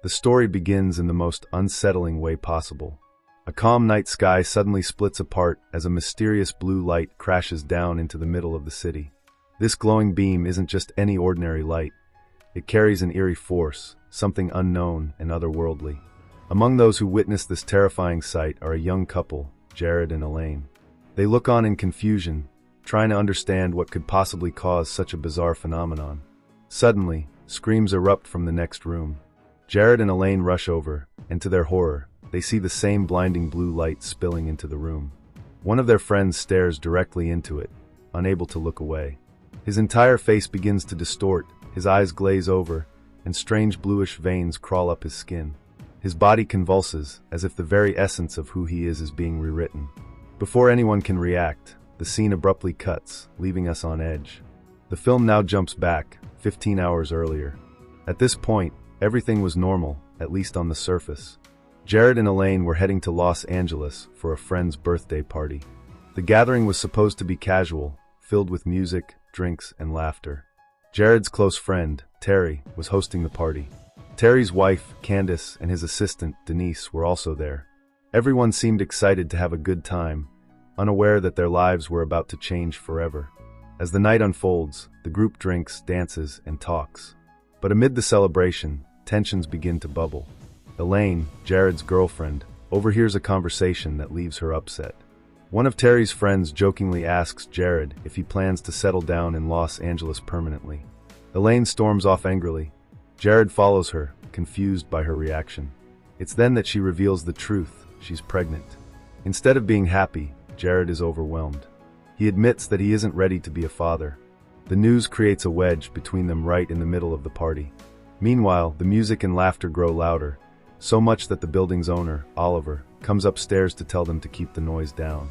The story begins in the most unsettling way possible. A calm night sky suddenly splits apart as a mysterious blue light crashes down into the middle of the city. This glowing beam isn't just any ordinary light. It carries an eerie force, something unknown and otherworldly. Among those who witness this terrifying sight are a young couple, Jared and Elaine. They look on in confusion, trying to understand what could possibly cause such a bizarre phenomenon. Suddenly, screams erupt from the next room. Jared and Elaine rush over, and to their horror, they see the same blinding blue light spilling into the room. One of their friends stares directly into it, unable to look away. His entire face begins to distort, his eyes glaze over, and strange bluish veins crawl up his skin. His body convulses, as if the very essence of who he is being rewritten. Before anyone can react, the scene abruptly cuts, leaving us on edge. The film now jumps back, 15 hours earlier. At this point, everything was normal, at least on the surface. Jared and Elaine were heading to Los Angeles for a friend's birthday party. The gathering was supposed to be casual, filled with music, drinks, and laughter. Jared's close friend, Terry, was hosting the party. Terry's wife, Candace, and his assistant, Denise, were also there. Everyone seemed excited to have a good time, unaware that their lives were about to change forever. As the night unfolds, the group drinks, dances, and talks. But amid the celebration, tensions begin to bubble. Elaine, Jared's girlfriend, overhears a conversation that leaves her upset. One of Terry's friends jokingly asks Jared if he plans to settle down in Los Angeles permanently. Elaine storms off angrily. Jared follows her, confused by her reaction. It's then that she reveals the truth: she's pregnant. Instead of being happy, Jared is overwhelmed. He admits that he isn't ready to be a father. The news creates a wedge between them right in the middle of the party. Meanwhile, the music and laughter grow louder, so much that the building's owner, Oliver, comes upstairs to tell them to keep the noise down.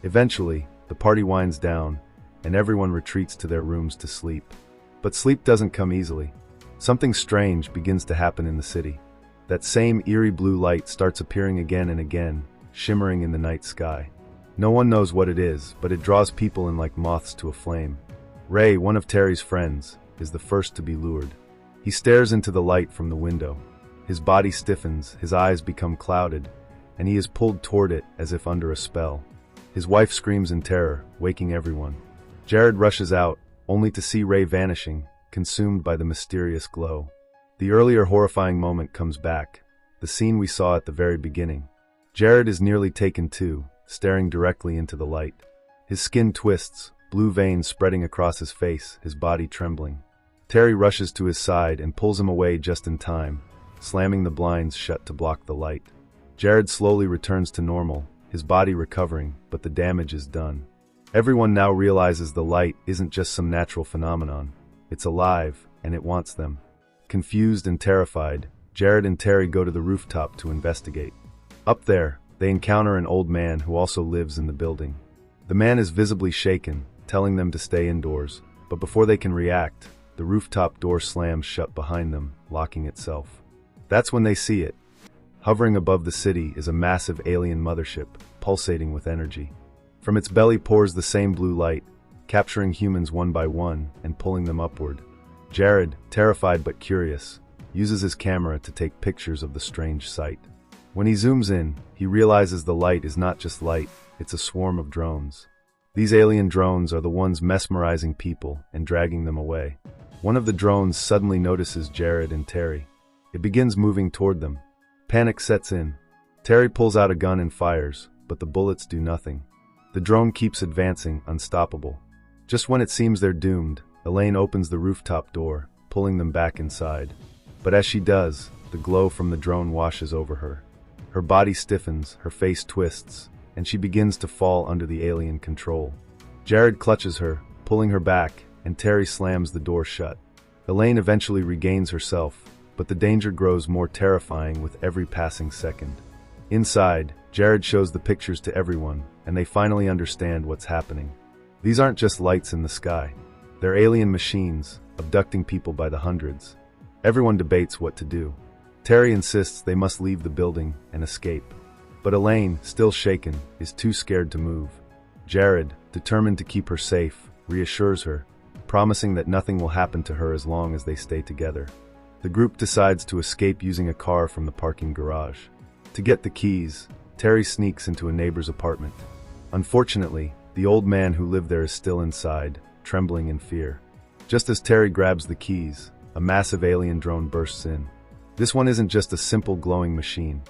Eventually, the party winds down, and everyone retreats to their rooms to sleep. But sleep doesn't come easily. Something strange begins to happen in the city. That same eerie blue light starts appearing again and again, shimmering in the night sky. No one knows what it is, but it draws people in like moths to a flame. Ray, one of Terry's friends, is the first to be lured. He stares into the light from the window. His body stiffens, his eyes become clouded, and he is pulled toward it as if under a spell. His wife screams in terror, waking everyone. Jared rushes out, only to see Ray vanishing, consumed by the mysterious glow. The earlier horrifying moment comes back, the scene we saw at the very beginning. Jared is nearly taken too, staring directly into the light. His skin twists, blue veins spreading across his face, his body trembling. Terry rushes to his side and pulls him away just in time, slamming the blinds shut to block the light. Jared slowly returns to normal, his body recovering, but the damage is done. Everyone now realizes the light isn't just some natural phenomenon. It's alive, and it wants them. Confused and terrified, Jared and Terry go to the rooftop to investigate. Up there, they encounter an old man who also lives in the building. The man is visibly shaken, telling them to stay indoors, but before they can react, the rooftop door slams shut behind them, locking itself. That's when they see it. Hovering above the city is a massive alien mothership, pulsating with energy. From its belly pours the same blue light, capturing humans one by one and pulling them upward. Jared, terrified but curious, uses his camera to take pictures of the strange sight. When he zooms in, he realizes the light is not just light, it's a swarm of drones. These alien drones are the ones mesmerizing people and dragging them away. One of the drones suddenly notices Jared and Terry. It begins moving toward them. Panic sets in. Terry pulls out a gun and fires, but the bullets do nothing. The drone keeps advancing, unstoppable. Just when it seems they're doomed, Elaine opens the rooftop door, pulling them back inside. But as she does, the glow from the drone washes over her. Her body stiffens, her face twists, and she begins to fall under the alien control. Jared clutches her, pulling her back, and Terry slams the door shut. Elaine eventually regains herself, but the danger grows more terrifying with every passing second. Inside, Jared shows the pictures to everyone, and they finally understand what's happening. These aren't just lights in the sky. They're alien machines, abducting people by the hundreds. Everyone debates what to do. Terry insists they must leave the building and escape. But Elaine, still shaken, is too scared to move. Jared, determined to keep her safe, reassures her, promising that nothing will happen to her as long as they stay together. The group decides to escape using a car from the parking garage. To get the keys, Terry sneaks into a neighbor's apartment. Unfortunately, the old man who lived there is still inside, trembling in fear. Just as Terry grabs the keys, a massive alien drone bursts in. This one isn't just a simple glowing machine.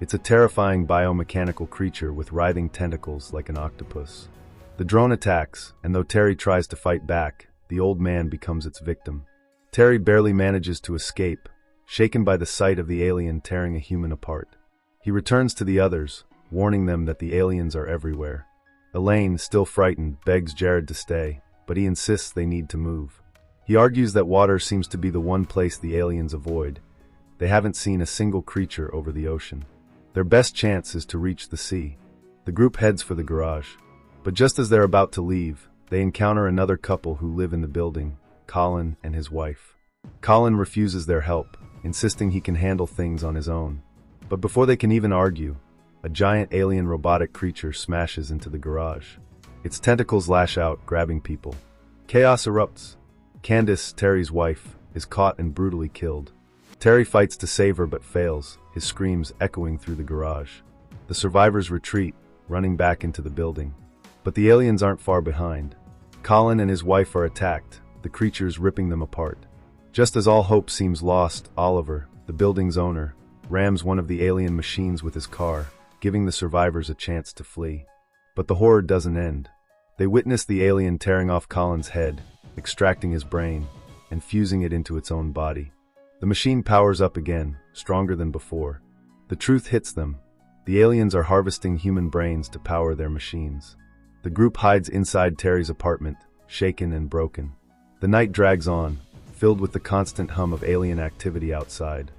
It's a terrifying biomechanical creature with writhing tentacles like an octopus. The drone attacks, and though Terry tries to fight back, the old man becomes its victim. Terry barely manages to escape, shaken by the sight of the alien tearing a human apart. He returns to the others, warning them that the aliens are everywhere. Elaine, still frightened, begs Jared to stay, but he insists they need to move. He argues that water seems to be the one place the aliens avoid. They haven't seen a single creature over the ocean. Their best chance is to reach the sea. The group heads for the garage. But just as they're about to leave, they encounter another couple who live in the building, Colin and his wife. Colin refuses their help, insisting he can handle things on his own. But before they can even argue, a giant alien robotic creature smashes into the garage. Its tentacles lash out, grabbing people. Chaos erupts. Candace, Terry's wife, is caught and brutally killed. Terry fights to save her but fails, his screams echoing through the garage. The survivors retreat, running back into the building. But the aliens aren't far behind. Colin and his wife are attacked, the creatures ripping them apart. Just as all hope seems lost, Oliver, the building's owner, rams one of the alien machines with his car, giving the survivors a chance to flee. But the horror doesn't end. They witness the alien tearing off Colin's head, extracting his brain, and fusing it into its own body. The machine powers up again, stronger than before. The truth hits them. The aliens are harvesting human brains to power their machines. The group hides inside Terry's apartment, shaken and broken. The night drags on, filled with the constant hum of alien activity outside.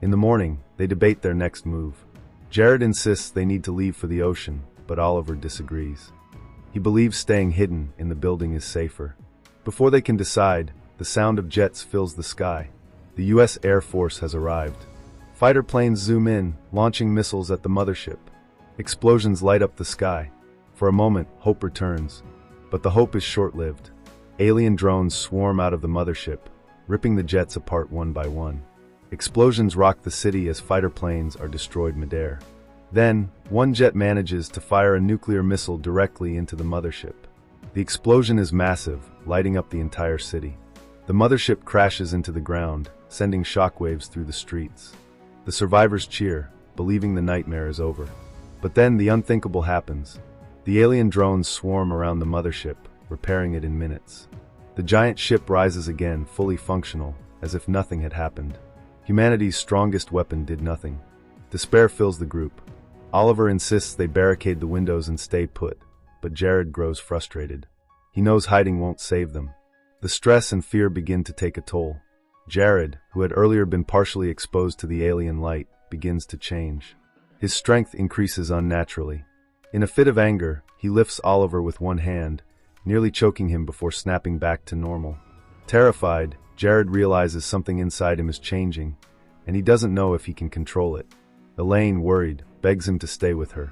In the morning, they debate their next move. Jared insists they need to leave for the ocean, but Oliver disagrees. He believes staying hidden in the building is safer. Before they can decide, the sound of jets fills the sky. The U.S. Air Force has arrived. Fighter planes zoom in, launching missiles at the mothership. Explosions light up the sky. For a moment, hope returns. But the hope is short-lived. Alien drones swarm out of the mothership, ripping the jets apart one by one. Explosions rock the city as fighter planes are destroyed midair. Then, one jet manages to fire a nuclear missile directly into the mothership. The explosion is massive, lighting up the entire city. The mothership crashes into the ground, sending shockwaves through the streets. The survivors cheer, believing the nightmare is over. But then the unthinkable happens. The alien drones swarm around the mothership, repairing it in minutes. The giant ship rises again, fully functional, as if nothing had happened. Humanity's strongest weapon did nothing. Despair fills the group. Oliver insists they barricade the windows and stay put, but Jared grows frustrated. He knows hiding won't save them. The stress and fear begin to take a toll. Jared, who had earlier been partially exposed to the alien light, begins to change. His strength increases unnaturally. In a fit of anger, he lifts Oliver with one hand, nearly choking him before snapping back to normal. Terrified, Jared realizes something inside him is changing, and he doesn't know if he can control it. Elaine, worried, begs him to stay with her.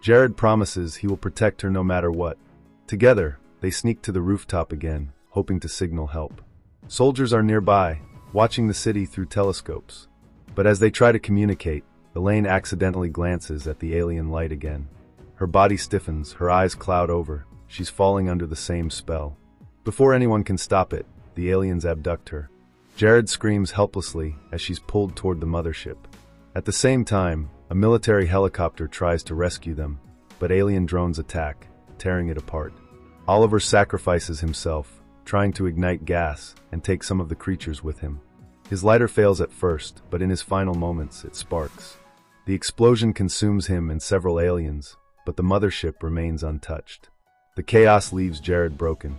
Jared promises he will protect her no matter what. Together, they sneak to the rooftop again, hoping to signal help. Soldiers are nearby, watching the city through telescopes. But as they try to communicate, Elaine accidentally glances at the alien light again. Her body stiffens, her eyes cloud over. She's falling under the same spell. Before anyone can stop it, the aliens abduct her. Jared screams helplessly as she's pulled toward the mothership. At the same time, a military helicopter tries to rescue them, but alien drones attack, tearing it apart. Oliver sacrifices himself, trying to ignite gas and take some of the creatures with him. His lighter fails at first, but in his final moments, it sparks. The explosion consumes him and several aliens, but the mothership remains untouched. The chaos leaves Jared broken.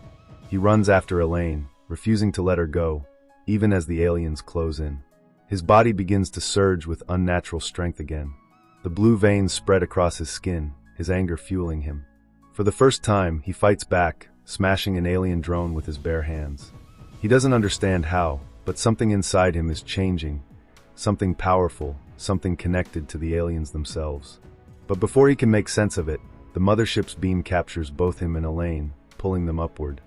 He runs after Elaine, refusing to let her go, even as the aliens close in. His body begins to surge with unnatural strength again. The blue veins spread across his skin, his anger fueling him. For the first time, he fights back, smashing an alien drone with his bare hands. He doesn't understand how, but something inside him is changing. Something powerful, something connected to the aliens themselves. But before he can make sense of it, the mothership's beam captures both him and Elaine, pulling them upward.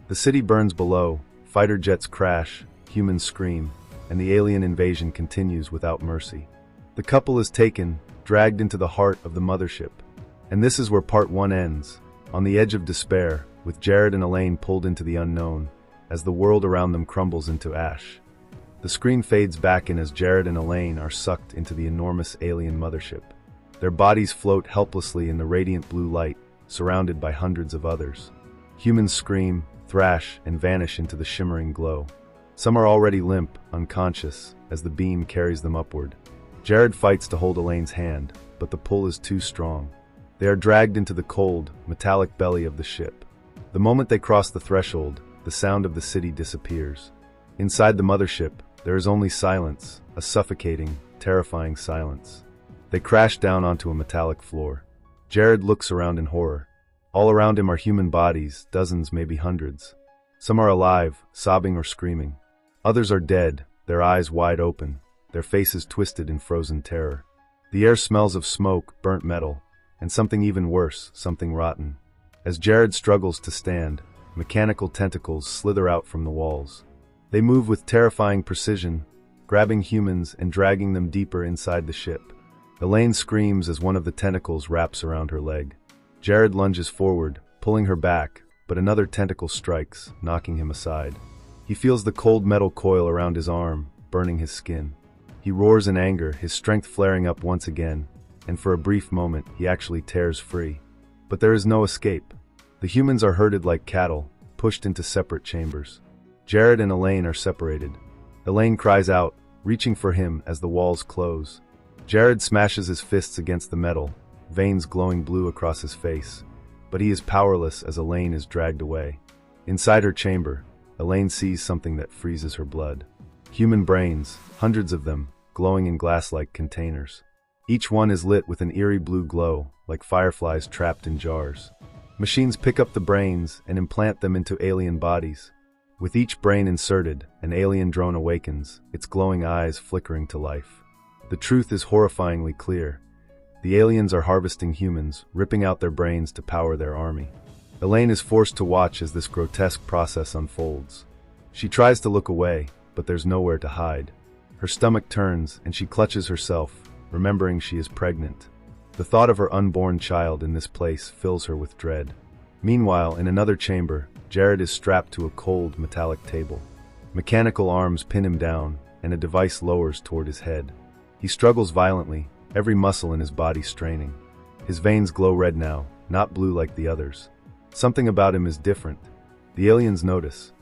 The city burns below, fighter jets crash, humans scream, and the alien invasion continues without mercy. The couple is taken, dragged into the heart of the mothership. And this is where part 1 ends, on the edge of despair, with Jared and Elaine pulled into the unknown, as the world around them crumbles into ash. The screen fades back in as Jared and Elaine are sucked into the enormous alien mothership. Their bodies float helplessly in the radiant blue light, surrounded by hundreds of others. Humans scream, thrash, and vanish into the shimmering glow. Some are already limp, unconscious, as the beam carries them upward. Jared fights to hold Elaine's hand, but the pull is too strong. They are dragged into the cold, metallic belly of the ship. The moment they cross the threshold, the sound of the city disappears. Inside the mothership, there is only silence, a suffocating, terrifying silence. They crash down onto a metallic floor. Jared looks around in horror. All around him are human bodies, dozens, maybe hundreds. Some are alive, sobbing or screaming. Others are dead, their eyes wide open, their faces twisted in frozen terror. The air smells of smoke, burnt metal, and something even worse, something rotten. As Jared struggles to stand, mechanical tentacles slither out from the walls. They move with terrifying precision, grabbing humans and dragging them deeper inside the ship. Elaine screams as one of the tentacles wraps around her leg. Jared lunges forward, pulling her back, but another tentacle strikes, knocking him aside. He feels the cold metal coil around his arm, burning his skin. He roars in anger, his strength flaring up once again, and for a brief moment, he actually tears free. But there is no escape. The humans are herded like cattle, pushed into separate chambers. Jared and Elaine are separated. Elaine cries out, reaching for him as the walls close. Jared smashes his fists against the metal, veins glowing blue across his face. But he is powerless as Elaine is dragged away. Inside her chamber, Elaine sees something that freezes her blood. Human brains, hundreds of them, glowing in glass-like containers. Each one is lit with an eerie blue glow, like fireflies trapped in jars. Machines pick up the brains and implant them into alien bodies. With each brain inserted, an alien drone awakens, its glowing eyes flickering to life. The truth is horrifyingly clear. The aliens are harvesting humans, ripping out their brains to power their army. Elaine is forced to watch as this grotesque process unfolds. She tries to look away, but there's nowhere to hide. Her stomach turns, and she clutches herself, remembering she is pregnant. The thought of her unborn child in this place fills her with dread. Meanwhile, in another chamber, Jared is strapped to a cold, metallic table. Mechanical arms pin him down, and a device lowers toward his head. He struggles violently, every muscle in his body straining. His veins glow red now, not blue like the others. Something about him is different. The aliens notice.